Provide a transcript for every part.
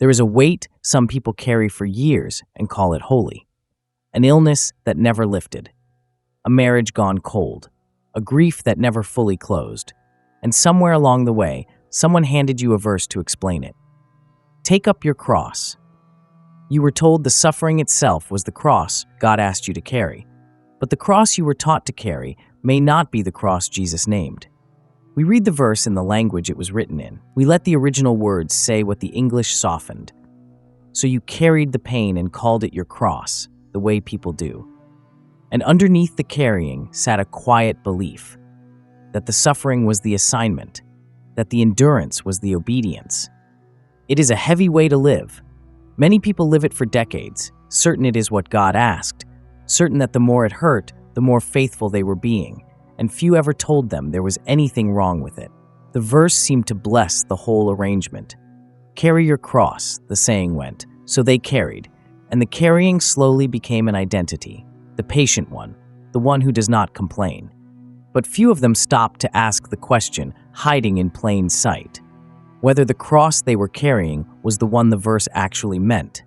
There is a weight some people carry for years and call it holy. An illness that never lifted. A marriage gone cold. A grief that never fully closed. And somewhere along the way, someone handed you a verse to explain it. Take up your cross. You were told the suffering itself was the cross God asked you to carry. But the cross you were taught to carry may not be the cross Jesus named. We read the verse in the language it was written in. We let the original words say what the English softened. So you carried the pain and called it your cross, the way people do. And underneath the carrying sat a quiet belief that the suffering was the assignment, that the endurance was the obedience. It is a heavy way to live. Many people live it for decades, certain it is what God asked, certain that the more it hurt, the more faithful they were being, and few ever told them there was anything wrong with it. The verse seemed to bless the whole arrangement. Carry your cross, the saying went, so they carried, and the carrying slowly became an identity, the patient one, the one who does not complain. But few of them stopped to ask the question, hiding in plain sight, whether the cross they were carrying was the one the verse actually meant.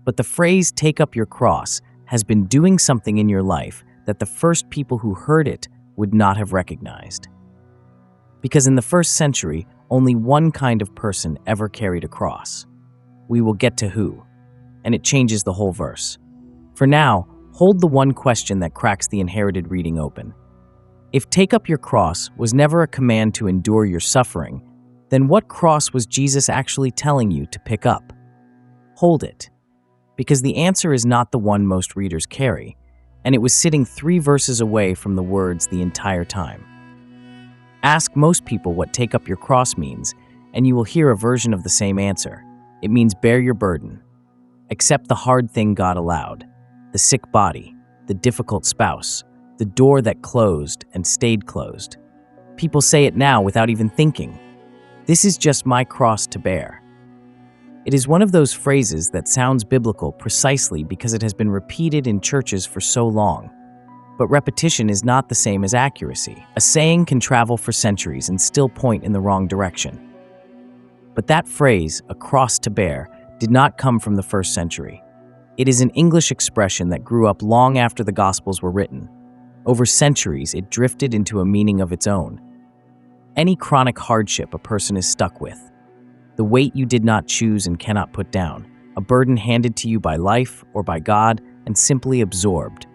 But the phrase, take up your cross, has been doing something in your life that the first people who heard it would not have recognized. Because in the first century, only one kind of person ever carried a cross. We will get to who, and it changes the whole verse. For now, hold the one question that cracks the inherited reading open. If take up your cross was never a command to endure your suffering, then what cross was Jesus actually telling you to pick up? Hold it. Because the answer is not the one most readers carry, and it was sitting 3 verses away from the words the entire time. Ask most people what take up your cross means, and you will hear a version of the same answer. It means bear your burden. Accept the hard thing God allowed, the sick body, the difficult spouse, the door that closed and stayed closed. People say it now without even thinking. This is just my cross to bear. It is one of those phrases that sounds biblical precisely because it has been repeated in churches for so long. But repetition is not the same as accuracy. A saying can travel for centuries and still point in the wrong direction. But that phrase, a cross to bear, did not come from the first century. It is an English expression that grew up long after the Gospels were written. Over centuries, it drifted into a meaning of its own. Any chronic hardship a person is stuck with, the weight you did not choose and cannot put down, a burden handed to you by life or by God and simply absorbed.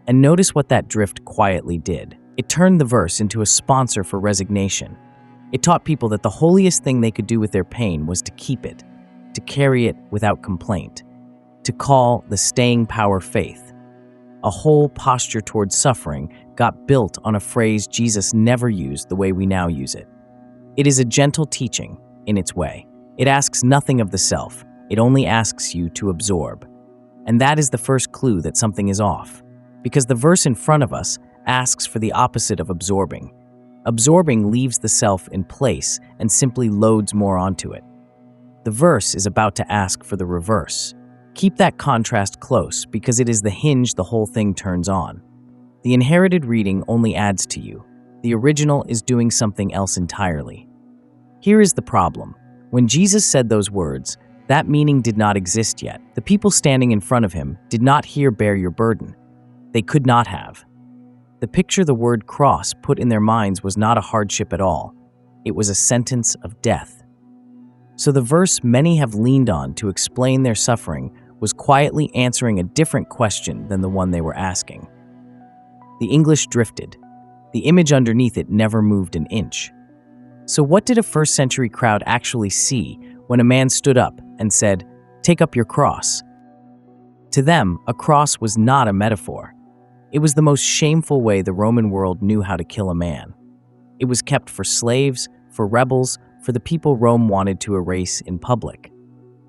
And notice what that drift quietly did. It turned the verse into a sponsor for resignation. It taught people that the holiest thing they could do with their pain was to keep it, to carry it without complaint, to call the staying power faith. A whole posture towards suffering got built on a phrase Jesus never used the way we now use it. It is a gentle teaching in its way. It asks nothing of the self. It only asks you to absorb. And that is the first clue that something is off. Because the verse in front of us asks for the opposite of absorbing. Absorbing leaves the self in place and simply loads more onto it. The verse is about to ask for the reverse. Keep that contrast close because it is the hinge the whole thing turns on. The inherited reading only adds to you. The original is doing something else entirely. Here is the problem. When Jesus said those words, that meaning did not exist yet. The people standing in front of him did not hear bear your burden. They could not have. The picture the word cross put in their minds was not a hardship at all. It was a sentence of death. So the verse many have leaned on to explain their suffering was quietly answering a different question than the one they were asking. The English drifted. The image underneath it never moved an inch. So what did a first century crowd actually see when a man stood up and said, "Take up your cross"? To them, a cross was not a metaphor. It was the most shameful way the Roman world knew how to kill a man. It was kept for slaves, for rebels, for the people Rome wanted to erase in public.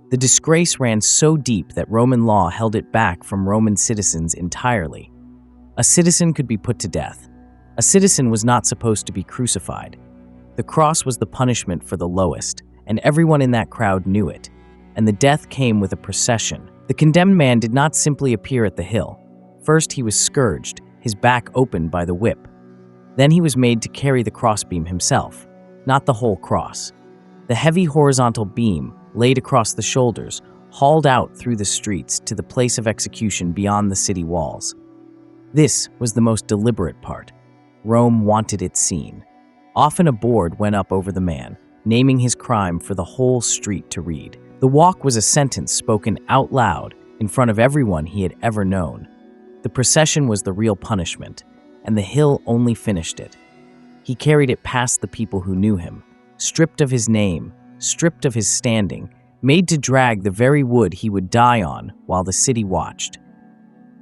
The disgrace ran so deep that Roman law held it back from Roman citizens entirely. A citizen could be put to death. A citizen was not supposed to be crucified. The cross was the punishment for the lowest, and everyone in that crowd knew it. And the death came with a procession. The condemned man did not simply appear at the hill. First he was scourged, his back opened by the whip. Then he was made to carry the crossbeam himself, not the whole cross. The heavy horizontal beam laid across the shoulders, hauled out through the streets to the place of execution beyond the city walls. This was the most deliberate part. Rome wanted it seen. Often a board went up over the man, naming his crime for the whole street to read. The walk was a sentence spoken out loud in front of everyone he had ever known. The procession was the real punishment, and the hill only finished it. He carried it past the people who knew him, stripped of his name, stripped of his standing, made to drag the very wood he would die on while the city watched.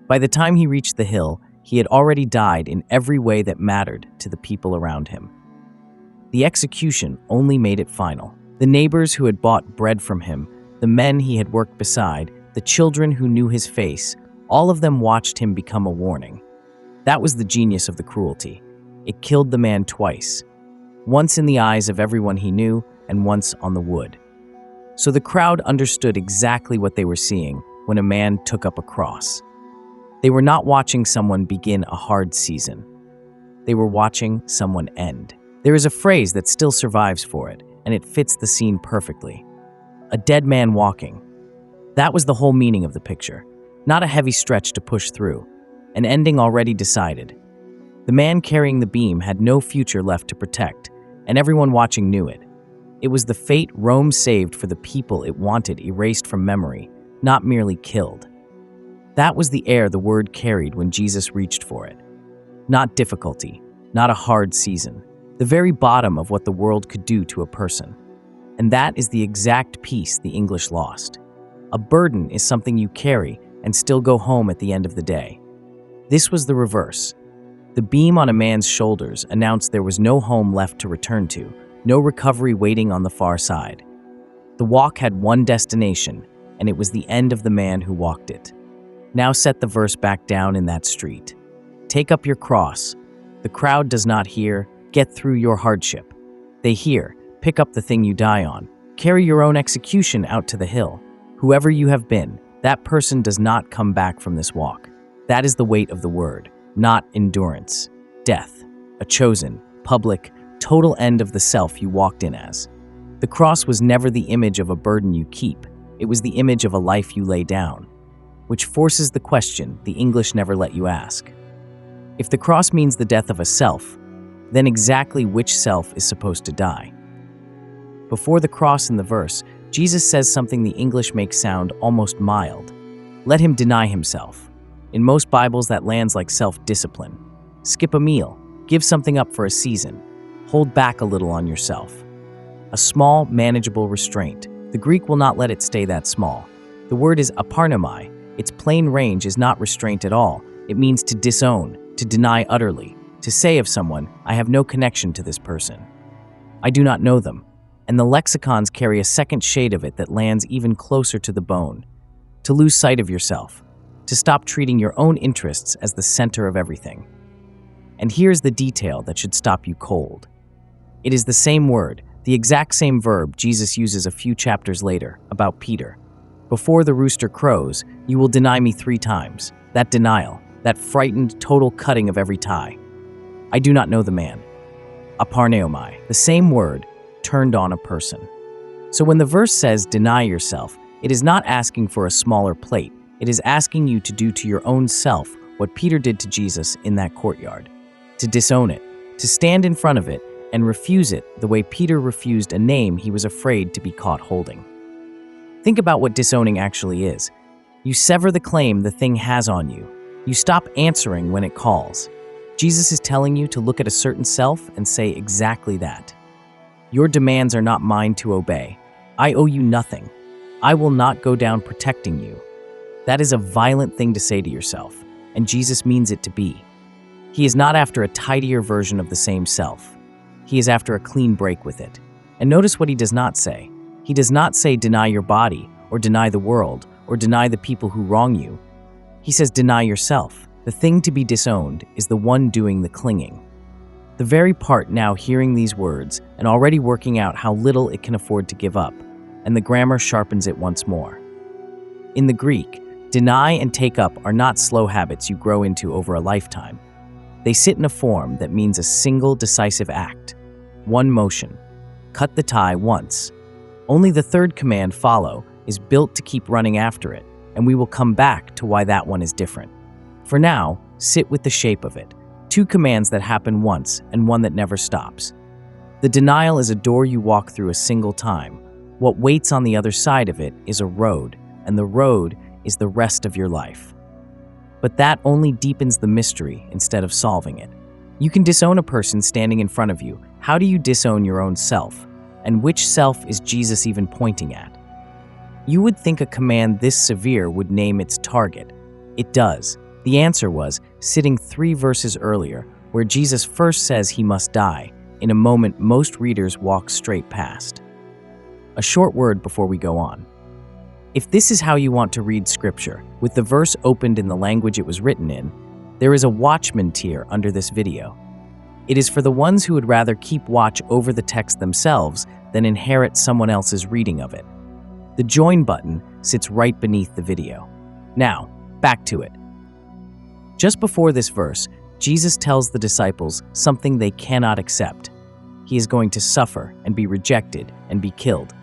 By the time he reached the hill, he had already died in every way that mattered to the people around him. The execution only made it final. The neighbors who had bought bread from him, the men he had worked beside, the children who knew his face, all of them watched him become a warning. That was the genius of the cruelty. It killed the man twice, once in the eyes of everyone he knew and once on the wood. So the crowd understood exactly what they were seeing when a man took up a cross. They were not watching someone begin a hard season. They were watching someone end. There is a phrase that still survives for it, and it fits the scene perfectly. A dead man walking. That was the whole meaning of the picture. Not a heavy stretch to push through, an ending already decided. The man carrying the beam had no future left to protect, and everyone watching knew it. It was the fate Rome saved for the people it wanted erased from memory, not merely killed. That was the air the word carried when Jesus reached for it. Not difficulty, not a hard season, the very bottom of what the world could do to a person. And that is the exact piece the English lost. A burden is something you carry and still go home at the end of the day. This was the reverse. The beam on a man's shoulders announced there was no home left to return to, no recovery waiting on the far side. The walk had one destination, and it was the end of the man who walked it. Now set the verse back down in that street. Take up your cross. The crowd does not hear, get through your hardship. They hear, pick up the thing you die on. Carry your own execution out to the hill. Whoever you have been, that person does not come back from this walk. That is the weight of the word, not endurance. Death, a chosen, public, total end of the self you walked in as. The cross was never the image of a burden you keep. It was the image of a life you lay down, which forces the question the English never let you ask. If the cross means the death of a self, then exactly which self is supposed to die? Before the cross in the verse, Jesus says something the English make sound almost mild. Let him deny himself. In most Bibles, that lands like self-discipline. Skip a meal, give something up for a season, hold back a little on yourself. A small, manageable restraint. The Greek will not let it stay that small. The word is aparnomai. Its plain range is not restraint at all. It means to disown, to deny utterly, to say of someone, I have no connection to this person. I do not know them. And the lexicons carry a second shade of it that lands even closer to the bone. To lose sight of yourself, to stop treating your own interests as the center of everything. And here's the detail that should stop you cold. It is the same word, the exact same verb Jesus uses a few chapters later about Peter. Before the rooster crows, you will deny me 3 times. That denial, that frightened, total cutting of every tie. I do not know the man. Aparneomai, the same word, turned on a person. So when the verse says deny yourself, it is not asking for a smaller plate. It is asking you to do to your own self what Peter did to Jesus in that courtyard. To disown it, to stand in front of it and refuse it the way Peter refused a name he was afraid to be caught holding. Think about what disowning actually is. You sever the claim the thing has on you. You stop answering when it calls. Jesus is telling you to look at a certain self and say exactly that. Your demands are not mine to obey. I owe you nothing. I will not go down protecting you. That is a violent thing to say to yourself, and Jesus means it to be. He is not after a tidier version of the same self. He is after a clean break with it. And notice what he does not say. He does not say deny your body, or deny the world, or deny the people who wrong you. He says deny yourself. The thing to be disowned is the one doing the clinging. The very part now hearing these words and already working out how little it can afford to give up, and the grammar sharpens it once more. In the Greek, deny and take up are not slow habits you grow into over a lifetime. They sit in a form that means a single decisive act. One motion. Cut the tie once. Only the third command, follow, is built to keep running after it, and we will come back to why that one is different. For now, sit with the shape of it. Two commands that happen once and one that never stops. The denial is a door you walk through a single time. What waits on the other side of it is a road, and the road is the rest of your life. But that only deepens the mystery instead of solving it. You can disown a person standing in front of you. How do you disown your own self? And which self is Jesus even pointing at? You would think a command this severe would name its target. It does. The answer was sitting 3 verses earlier, where Jesus first says he must die, in a moment most readers walk straight past. A short word before we go on. If this is how you want to read Scripture, with the verse opened in the language it was written in, there is a watchman tier under this video. It is for the ones who would rather keep watch over the text themselves than inherit someone else's reading of it. The join button sits right beneath the video. Now, back to it. Just before this verse, Jesus tells the disciples something they cannot accept. He is going to suffer and be rejected and be killed.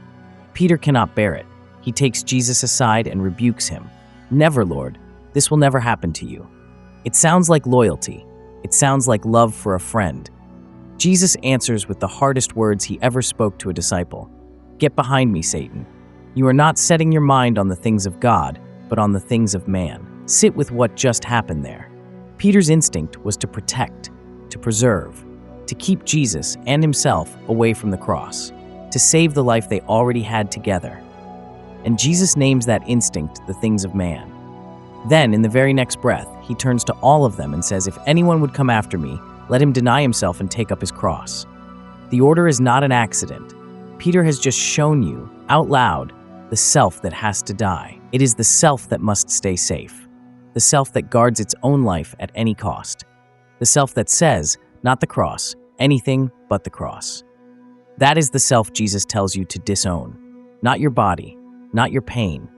Peter cannot bear it. He takes Jesus aside and rebukes him. Never, Lord. This will never happen to you. It sounds like loyalty. It sounds like love for a friend. Jesus answers with the hardest words he ever spoke to a disciple. Get behind me, Satan. You are not setting your mind on the things of God, but on the things of man. Sit with what just happened there. Peter's instinct was to protect, to preserve, to keep Jesus and himself away from the cross, to save the life they already had together. And Jesus names that instinct the things of man. Then, in the very next breath, he turns to all of them and says, if anyone would come after me, let him deny himself and take up his cross. The order is not an accident. Peter has just shown you, out loud, the self that has to die. It is the self that must stay safe. The self that guards its own life at any cost. The self that says, not the cross, anything but the cross. That is the self Jesus tells you to disown. Not your body, not your pain.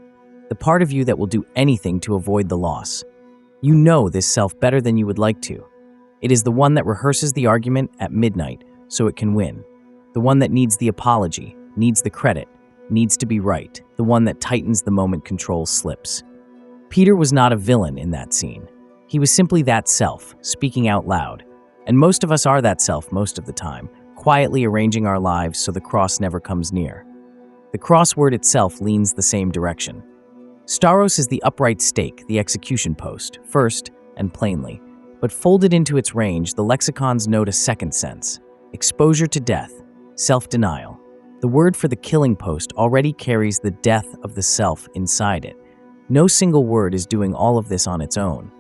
The part of you that will do anything to avoid the loss. You know this self better than you would like to. It is the one that rehearses the argument at midnight so it can win. The one that needs the apology, needs the credit, needs to be right. The one that tightens the moment control slips. Peter was not a villain in that scene. He was simply that self, speaking out loud. And most of us are that self most of the time, quietly arranging our lives so the cross never comes near. The cross word itself leans the same direction. Staros is the upright stake, the execution post, first and plainly. But folded into its range, the lexicons note a second sense. Exposure to death, self-denial. The word for the killing post already carries the death of the self inside it. No single word is doing all of this on its own.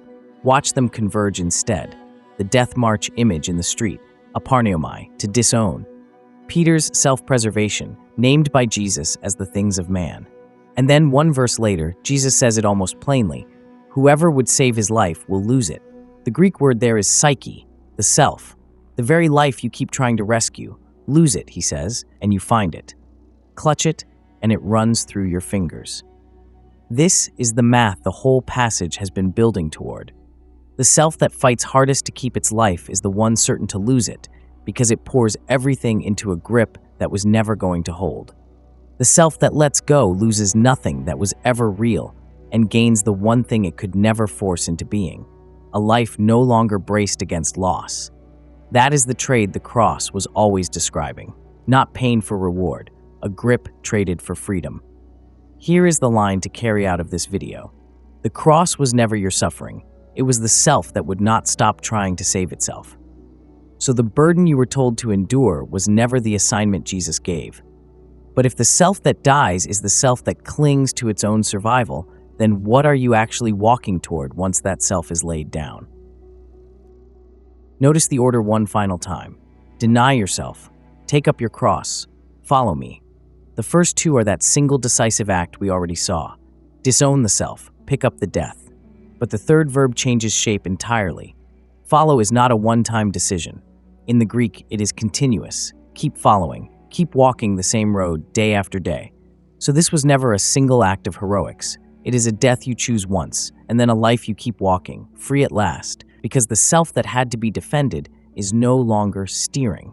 Watch them converge instead. The death march image in the street, aparneomai, to disown. Peter's self-preservation, named by Jesus as the things of man. And then 1 verse later, Jesus says it almost plainly, whoever would save his life will lose it. The Greek word there is psyche, the self, the very life you keep trying to rescue. Lose it, he says, and you find it. Clutch it, and it runs through your fingers. This is the math the whole passage has been building toward. The self that fights hardest to keep its life is the one certain to lose it, because it pours everything into a grip that was never going to hold. The self that lets go loses nothing that was ever real and gains the one thing it could never force into being, a life no longer braced against loss. That is the trade the cross was always describing, not pain for reward, a grip traded for freedom. Here is the line to carry out of this video. The cross was never your suffering. It was the self that would not stop trying to save itself. So the burden you were told to endure was never the assignment Jesus gave. But if the self that dies is the self that clings to its own survival, then what are you actually walking toward once that self is laid down? Notice the order one final time. Deny yourself. Take up your cross. Follow me. The first two are that single decisive act we already saw. Disown the self. Pick up the death. But the third verb changes shape entirely. Follow is not a one-time decision. In the Greek, it is continuous. Keep following. Keep walking the same road day after day. So this was never a single act of heroics. It is a death you choose once, and then a life you keep walking, free at last, because the self that had to be defended is no longer steering.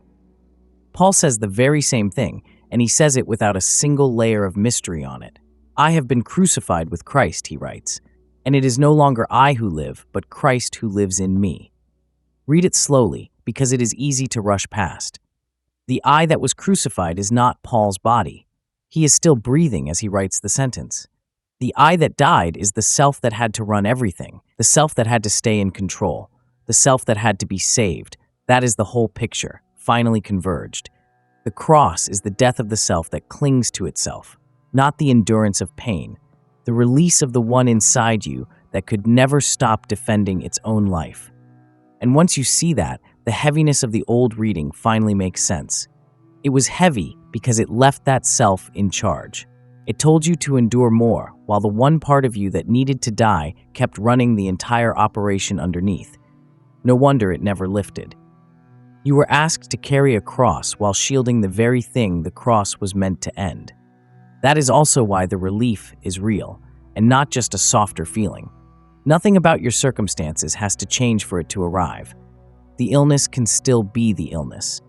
Paul says the very same thing, and he says it without a single layer of mystery on it. I have been crucified with Christ, he writes, and it is no longer I who live, but Christ who lives in me. Read it slowly, because it is easy to rush past. The I that was crucified is not Paul's body. He is still breathing as he writes the sentence. The I that died is the self that had to run everything, the self that had to stay in control, the self that had to be saved. That is the whole picture, finally converged. The cross is the death of the self that clings to itself, not the endurance of pain, the release of the one inside you that could never stop defending its own life. And once you see that, the heaviness of the old reading finally makes sense. It was heavy because it left that self in charge. It told you to endure more, while the one part of you that needed to die kept running the entire operation underneath. No wonder it never lifted. You were asked to carry a cross while shielding the very thing the cross was meant to end. That is also why the relief is real, and not just a softer feeling. Nothing about your circumstances has to change for it to arrive. The illness can still be the illness.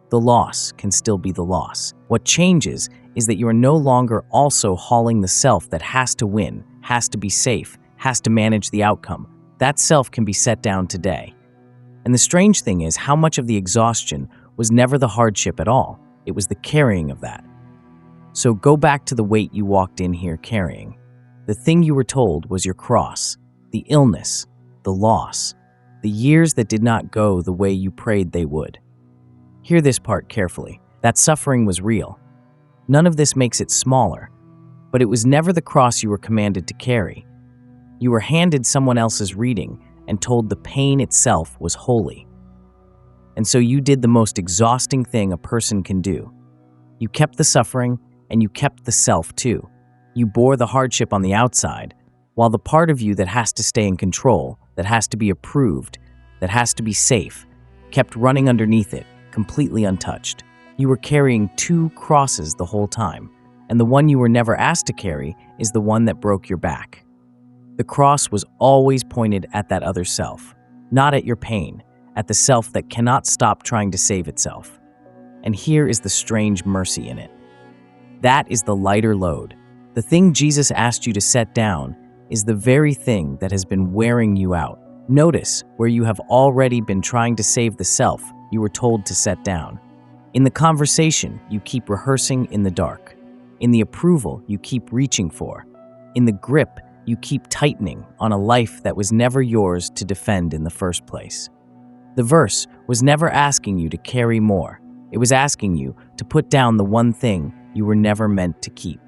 The loss can still be the loss. What changes is that you are no longer also hauling the self that has to win, has to be safe, has to manage the outcome. That self can be set down today. And the strange thing is how much of the exhaustion was never the hardship at all. It was the carrying of that. So go back to the weight you walked in here carrying. The thing you were told was your cross, the illness, the loss, the years that did not go the way you prayed they would. Hear this part carefully. That suffering was real. None of this makes it smaller, but it was never the cross you were commanded to carry. You were handed someone else's reading and told the pain itself was holy. And so you did the most exhausting thing a person can do. You kept the suffering, and you kept the self too. You bore the hardship on the outside, while the part of you that has to stay in control, that has to be approved, that has to be safe, kept running underneath it, completely untouched. You were carrying two crosses the whole time, and the one you were never asked to carry is the one that broke your back. The cross was always pointed at that other self, not at your pain, at the self that cannot stop trying to save itself. And here is the strange mercy in it. That is the lighter load. The thing Jesus asked you to set down is the very thing that has been wearing you out. Notice where you have already been trying to save the self you were told to set down. In the conversation, you keep rehearsing in the dark. In the approval, you keep reaching for. In the grip, you keep tightening on a life that was never yours to defend in the first place. The verse was never asking you to carry more. It was asking you to put down the one thing you were never meant to keep.